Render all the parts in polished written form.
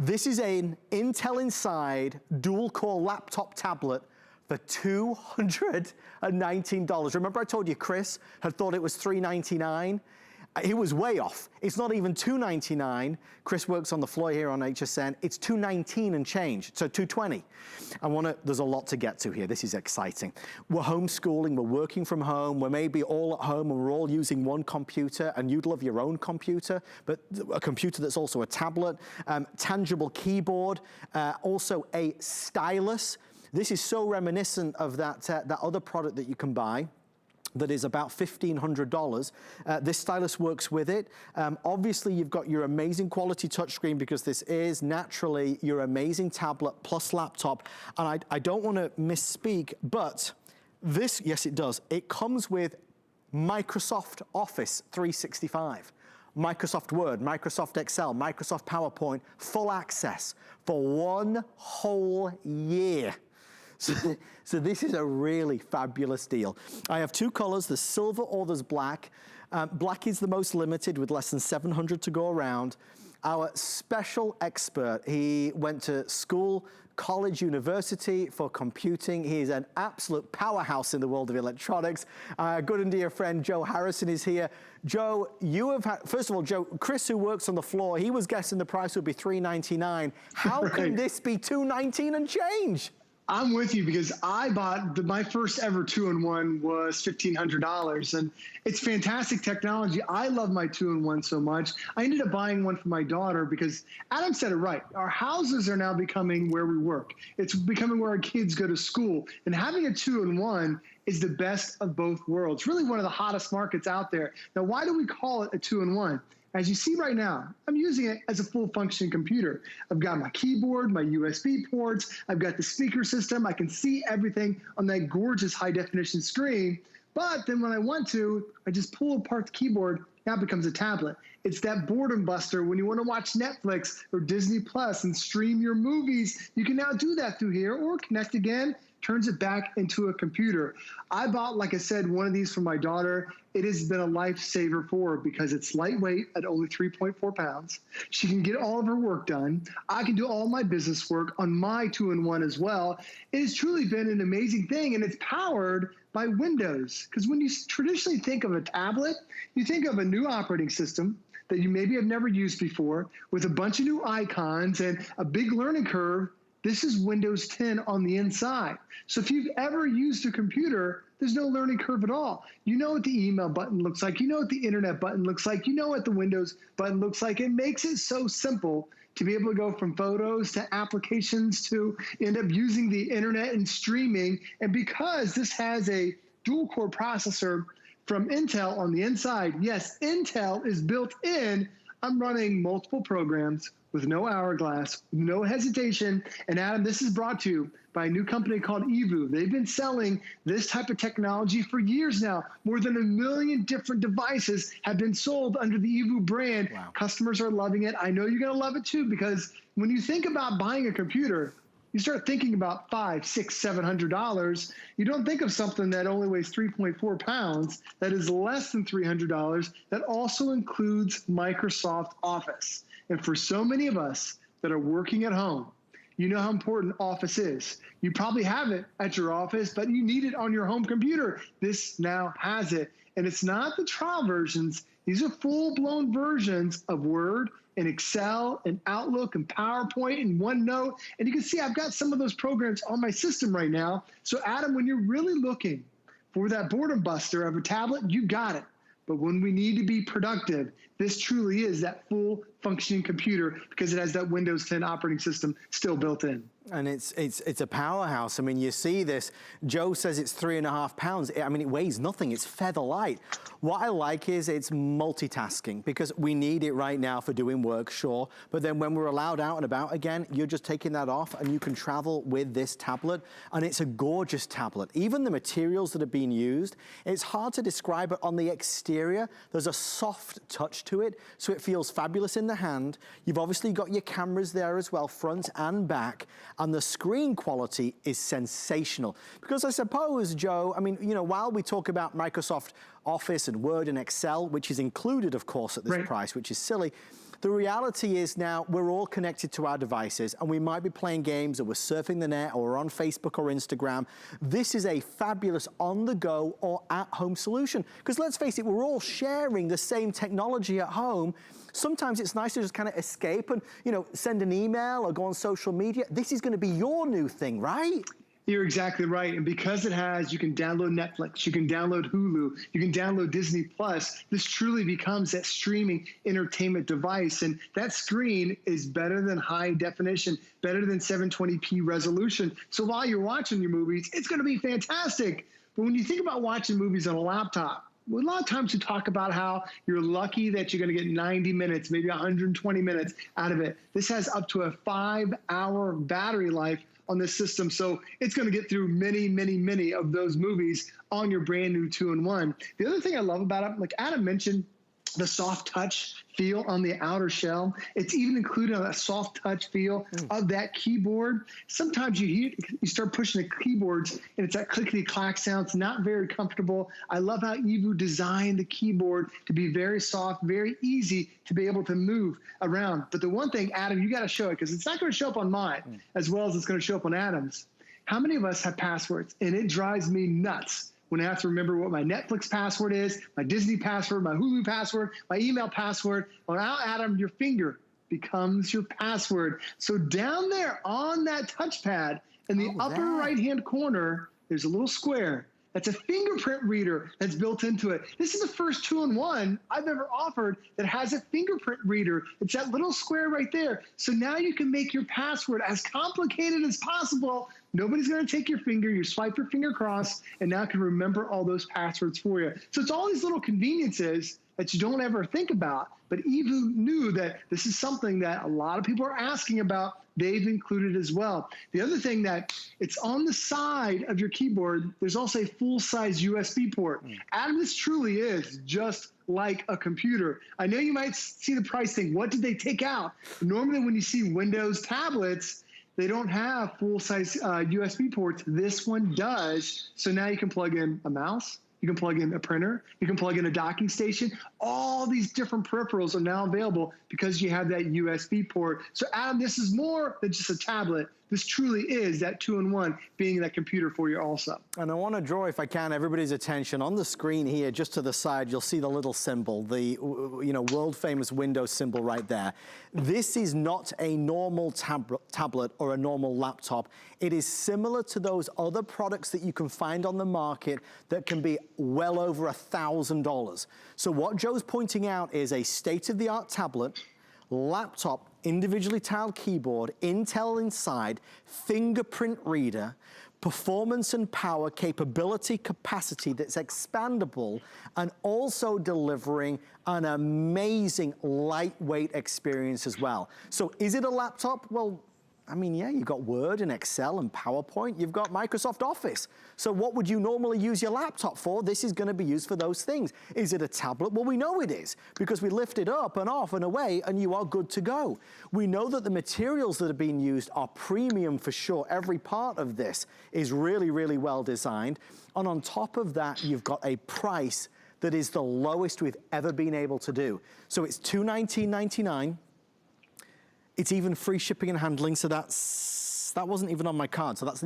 This is an Intel Inside dual-core laptop tablet for $219. Remember I told you Chris had thought it was $399? He was way off. It's not even $299. Chris works on the floor here on HSN. It's $219 and change, so $220. There's a lot to get to here. This is exciting. We're homeschooling, we're working from home, we're maybe all at home and we're all using one computer, and you'd love your own computer, but a computer that's also a tablet, tangible keyboard, also a stylus. This is so reminiscent of that other product that you can buy that is about $1,500. This stylus works with it. Obviously, you've got your amazing quality touchscreen because this is naturally your amazing tablet plus laptop. And I don't want to misspeak, but this, yes, it does. It comes with Microsoft Office 365. Microsoft Word, Microsoft Excel, Microsoft PowerPoint, full access for 1 whole year. So this is a really fabulous deal. I have 2 colors, there's silver or there's black. Black is the most limited with less than 700 to go around. Our special expert, he went to school, college, university for computing. He's an absolute powerhouse in the world of electronics. Good and dear friend Joe Harrison is here. Joe, you have had, first of all, Joe, Chris, who works on the floor, he was guessing the price would be $399. How can this be $219 and change? I'm with you because I bought my first ever 2-in-1 was $1,500, and it's fantastic technology. I love my 2-in-1 so much. I ended up buying one for my daughter because Adam said it right. Our houses are now becoming where we work. It's becoming where our kids go to school, and having a 2-in-1 is the best of both worlds. Really one of the hottest markets out there. Now, why do we call it a 2-in-1? As you see right now, I'm using it as a full functioning computer. I've got my keyboard, my USB ports, I've got the speaker system. I can see everything on that gorgeous high definition screen. But then when I want to, I just pull apart the keyboard, now it becomes a tablet. It's that boredom buster when you want to watch Netflix or Disney Plus and stream your movies. You can now do that through here or connect again, turns it back into a computer. I bought, like I said, one of these for my daughter. It has been a lifesaver for her because it's lightweight at only 3.4 pounds. She can get all of her work done. I can do all my business work on my 2-in-1 as well. It has truly been an amazing thing, and it's powered by Windows. Because when you traditionally think of a tablet, you think of a new operating system that you maybe have never used before with a bunch of new icons and a big learning curve. This is Windows 10 on the inside. So if you've ever used a computer, there's no learning curve at all. You know what the email button looks like. You know what the internet button looks like. You know what the Windows button looks like. It makes it so simple to be able to go from photos to applications to end up using the internet and streaming. And because this has a dual core processor from Intel on the inside, yes, Intel is built in. I'm running multiple programs with no hourglass, no hesitation. And Adam, this is brought to you by a new company called EVOO. They've been selling this type of technology for years now. More than 1 million different devices have been sold under the EVOO brand. Wow. Customers are loving it. I know you're gonna love it too, because when you think about buying a computer, you start thinking about $500, $600, $700. You don't think of something that only weighs 3.4 pounds, that is less than $300, that also includes Microsoft Office. And for so many of us that are working at home, you know how important Office is. You probably have it at your office, but you need it on your home computer. This now has it. And it's not the trial versions. These are full-blown versions of Word and Excel and Outlook and PowerPoint and OneNote. And you can see I've got some of those programs on my system right now. So Adam, when you're really looking for that boredom buster of a tablet, you got it. But when we need to be productive, this truly is that full functioning computer because it has that Windows 10 operating system still built in. And it's a powerhouse. I mean, you see this. Joe says it's 3.5 pounds. I mean, it weighs nothing. It's feather light. What I like is it's multitasking because we need it right now for doing work, sure. But then when we're allowed out and about again, you're just taking that off and you can travel with this tablet. And it's a gorgeous tablet. Even the materials that are being used, it's hard to describe it on the exterior. There's a soft touch to it, so it feels fabulous in the hand. You've obviously got your cameras there as well, front and back. And the screen quality is sensational. Because I suppose, Joe, I mean, you know, while we talk about Microsoft Office and Word and Excel, which is included, of course, at this price, which is silly, The reality is now we're all connected to our devices, and we might be playing games, or we're surfing the net, or we're on Facebook or Instagram. This is a fabulous on-the-go or at-home solution. Because let's face it, we're all sharing the same technology at home. Sometimes it's nice to just kind of escape and, you know, send an email or go on social media. This is going to be your new thing, right? You're exactly right. And because it has, you can download Netflix, you can download Hulu, you can download Disney Plus. This truly becomes that streaming entertainment device. And that screen is better than high definition, better than 720p resolution. So while you're watching your movies, it's going to be fantastic. But when you think about watching movies on a laptop, a lot of times we talk about how you're lucky that you're going to get 90 minutes, maybe 120 minutes out of it. This has up to a 5-hour battery life on this system. So it's going to get through many, many, many of those movies on your brand new 2-in-1. The other thing I love about it, like Adam mentioned, the soft touch feel on the outer shell. It's even included on a soft touch feel of that keyboard. Sometimes you start pushing the keyboards and it's that clickety clack sound. It's not very comfortable. I love how EVOO designed the keyboard to be very soft, very easy to be able to move around. But the one thing, Adam, you got to show it, because it's not going to show up on mine as well as it's going to show up on Adam's. How many of us have passwords? And it drives me nuts when I have to remember what my Netflix password is, my Disney password, my Hulu password, my email password. Well, now, Adam, your finger becomes your password. So down there on that touchpad in the upper right-hand corner, there's a little square. That's a fingerprint reader that's built into it. This is the first 2-in-1 I've ever offered that has a fingerprint reader. It's that little square right there. So now you can make your password as complicated as possible. Nobody's going to take your finger. You swipe your finger across, and now can remember all those passwords for you. So it's all these little conveniences that you don't ever think about. But EVOO knew that this is something that a lot of people are asking about. They've included as well. The other thing that it's on the side of your keyboard, there's also a full-size USB port. Adam, this truly is just like a computer. I know you might see the price thing. What did they take out? Normally when you see Windows tablets, they don't have full-size USB ports. This one does. So now you can plug in a mouse. You can plug in a printer. You can plug in a docking station. All these different peripherals are now available because you have that USB port. So, Adam, this is more than just a tablet. This truly is that 2-in-1 being that computer for you also. And I want to draw, if I can, everybody's attention. On the screen here, just to the side, you'll see the little symbol, the world-famous Windows symbol right there. This is not a normal tablet or a normal laptop. It is similar to those other products that you can find on the market that can be well over $1,000. So what Joe's pointing out is a state-of-the-art tablet, laptop, individually tiled keyboard, Intel inside, fingerprint reader, performance and power, capability, capacity that's expandable, and also delivering an amazing lightweight experience as well. So is it a laptop? Well, I mean, yeah, you've got Word and Excel and PowerPoint. You've got Microsoft Office. So what would you normally use your laptop for? This is going to be used for those things. Is it a tablet? Well, we know it is, because we lift it up and off and away, and you are good to go. We know that the materials that are being used are premium for sure. Every part of this is really, really well designed. And on top of that, you've got a price that is the lowest we've ever been able to do. So it's $219.99. It's even free shipping and handling, so that wasn't even on my card, so that's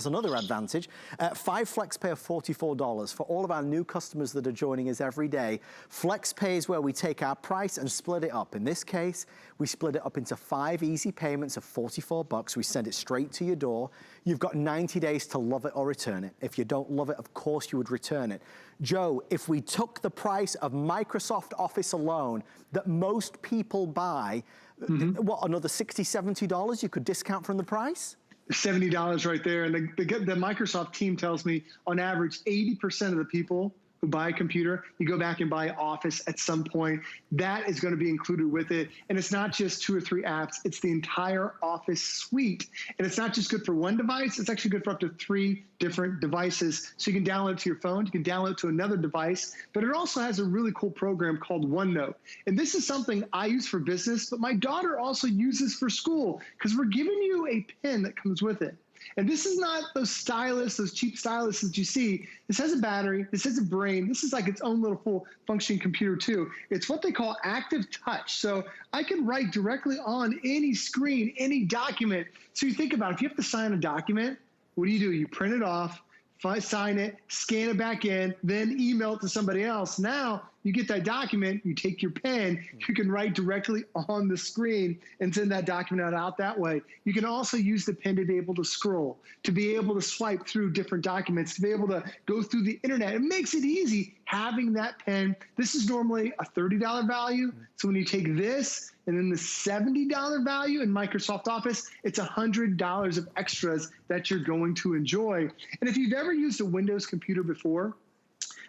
another advantage. 5 FlexPay of $44 for all of our new customers that are joining us every day. FlexPay is where we take our price and split it up. In this case, we split it up into 5 easy payments of $44. We send it straight to your door. You've got 90 days to love it or return it. If you don't love it, of course you would return it. Joe, if we took the price of Microsoft Office alone that most people buy, what, another $60, $70 you could discount from the price? $70 right there. And the Microsoft team tells me on average 80% of the people who buy a computer, you go back and buy Office at some point. That is going to be included with it. And it's not just 2 or 3 apps. It's the entire Office suite. And it's not just good for one device. It's actually good for up to 3 different devices. So you can download it to your phone. You can download it to another device. But it also has a really cool program called Onenote. And this is something I use for business, but my daughter also uses for school, because we're giving you a pen that comes with it. And this is not those Stylus, those cheap Stylus that you see. This has a battery, this has a brain, this is like its own little full functioning computer too. It's what they call active touch. So I can write directly on any screen, any document. So you think about it, if you have to sign a document, what do? You print it off, sign it, scan it back in, then email it to somebody else. Now you get that document, you take your pen, you can write directly on the screen and send that document out that way. You can also use the pen to be able to scroll, to be able to swipe through different documents, to be able to go through the internet. It makes it easy having that pen. This is normally a $30 value. So when you take this and then the $70 value in Microsoft Office, it's $100 of extras that you're going to enjoy. And if you've ever used a Windows computer before,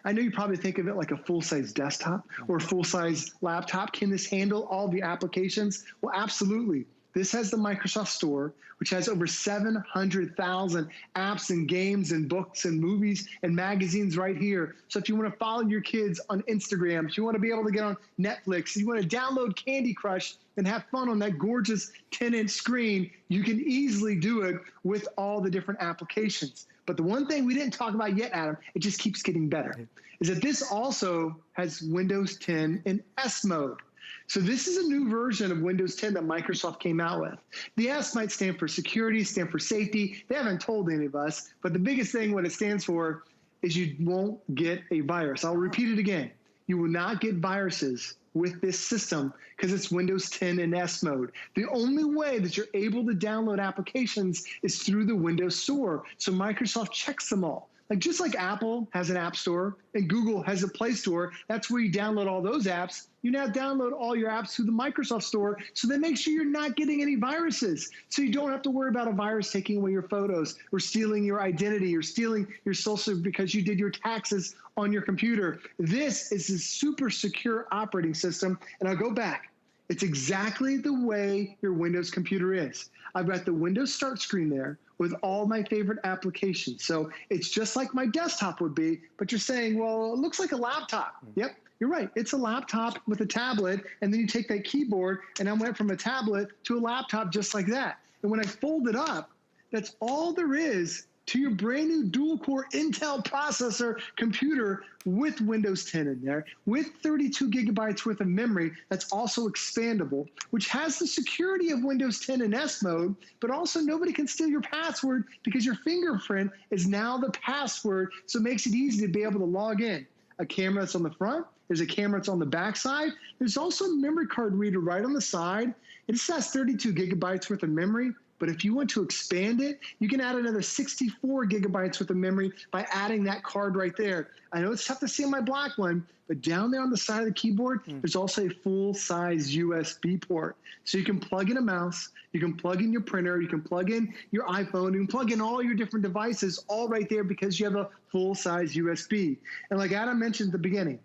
I know you probably think of it like a full-size desktop or a full-size laptop. Can this handle all the applications? Well, absolutely. This has the Microsoft Store, which has over 700,000 apps and games and books and movies and magazines right here. So if you want to follow your kids on Instagram, if you want to be able to get on Netflix, if you want to download Candy Crush and have fun on that gorgeous 10-inch screen, you can easily do it with all the different applications. But the one thing we didn't talk about yet, Adam, it just keeps getting better, is that this also has Windows 10 in S mode. So this is a new version of Windows 10 that Microsoft came out with. The S might stand for security, stand for safety. They haven't told any of us, but the biggest thing what it stands for is you won't get a virus. I'll repeat it again. You will not get viruses with this system because it's Windows 10 in S mode. The only way that you're able to download applications is through the Windows Store. So Microsoft checks them all. Like just like Apple has an app store and Google has a Play Store, that's where you download all those apps. You now download all your apps through the Microsoft Store, so they make sure you're not getting any viruses. So you don't have to worry about a virus taking away your photos or stealing your identity or stealing your social because you did your taxes on your computer. This is a super secure operating system, and I'll go back. It's exactly the way your Windows computer is. I've got the Windows Start screen there with all my favorite applications. So it's just like my desktop would be, but you're saying, well, it looks like a laptop. Yep, you're right. It's a laptop with a tablet, and then you take that keyboard, and I went from a tablet to a laptop just like that. And when I fold it up, that's all there is to your brand new dual-core Intel processor computer with Windows 10 in there, with 32 gigabytes worth of memory that's also expandable, which has the security of Windows 10 in S mode, but also nobody can steal your password because your fingerprint is now the password, so it makes it easy to be able to log in. A camera that's on the front, there's a camera that's on the back side. There's also a memory card reader right on the side. It just has 32 gigabytes worth of memory. But if you want to expand it, you can add another 64 gigabytes worth of memory by adding that card right there. I know it's tough to see on my black one, but down there on the side of the keyboard, there's also a full-size USB port. So you can plug in a mouse, you can plug in your printer, you can plug in your iPhone, you can plug in all your different devices all right there because you have a full-size USB. And like Adam mentioned at the beginning,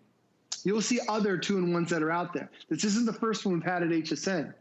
you'll see other 2-in-1s that are out there. This isn't the first one we've had at HSN.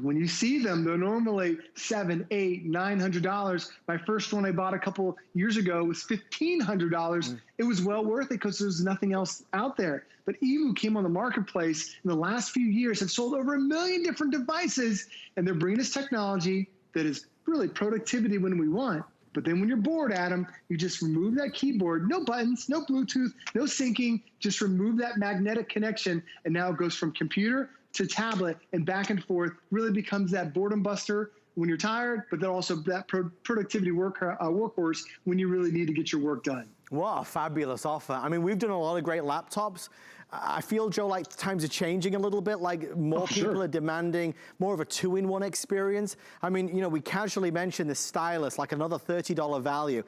When you see them, they're normally $700, $800, $900. My first one I bought a couple years ago was $1,500. It was well worth it because there's nothing else out there. But EVOO came on the marketplace in the last few years, have sold over 1 million different devices, and they're bringing us technology that is really productivity when we want. But then when you're bored, Adam, you just remove that keyboard, no buttons, no Bluetooth, no syncing, just remove that magnetic connection, and now it goes from computer to tablet and back and forth, really becomes that boredom buster when you're tired, but then also that productivity workhorse when you really need to get your work done. What a fabulous offer. I mean, we've done a lot of great laptops. I feel, Joe, like times are changing a little bit, like more people are demanding more of a 2-in-1 experience. I mean, you know, we casually mentioned the Stylus, like another $30 value.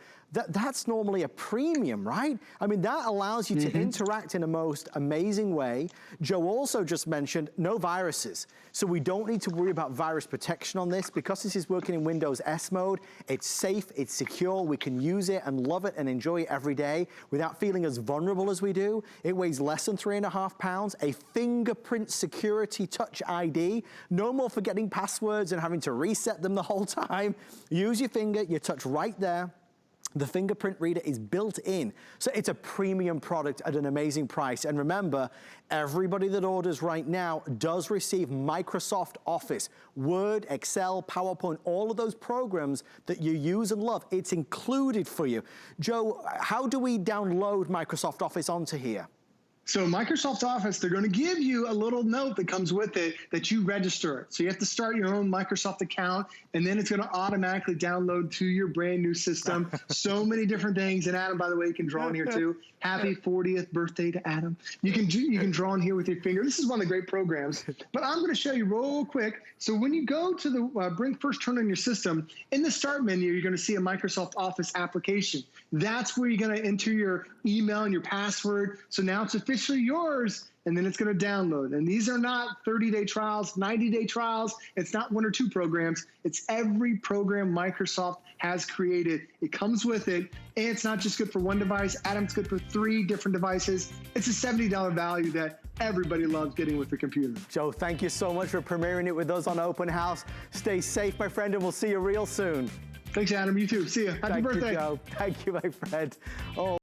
That's normally a premium, right? I mean, that allows you to interact in a most amazing way. Joe also just mentioned no viruses. So we don't need to worry about virus protection on this because this is working in Windows S mode. It's safe, it's secure, we can use it and love it and enjoy it every day without feeling as vulnerable as we do. It weighs less than 3.5 pounds, a fingerprint security touch ID. No more forgetting passwords and having to reset them the whole time. Use your finger, you touch right there. The Fingerprint Reader is built in, so it's a premium product at an amazing price. And remember, everybody that orders right now does receive Microsoft Office, Word, Excel, PowerPoint, all of those programs that you use and love. It's included for you. Joe, how do we download Microsoft Office onto here? So Microsoft Office, they're going to give you a little note that comes with it that you register it. So you have to start your own Microsoft account, and then it's going to automatically download to your brand new system. So many different things. And Adam, by the way, you can draw in here too. Happy 40th birthday to Adam. You can draw in here with your finger. This is one of the great programs. But I'm going to show you real quick. So when you go to the first turn on your system, in the start menu, you're going to see a Microsoft Office application. That's where you're going to enter your email and your password. So now it's officially yours, and then it's going to download. And these are not 30-day trials, 90-day trials. It's not one or two programs. It's every program Microsoft has created. It comes with it, and it's not just good for one device. Adam, it's good for 3 different devices. It's a $70 value that everybody loves getting with the computer. Joe, thank you so much for premiering it with us on Open House. Stay safe, my friend, and we'll see you real soon. Thanks, Adam. You too. See you. Happy birthday. Thank you, Joe. Thank you, my friend. Oh.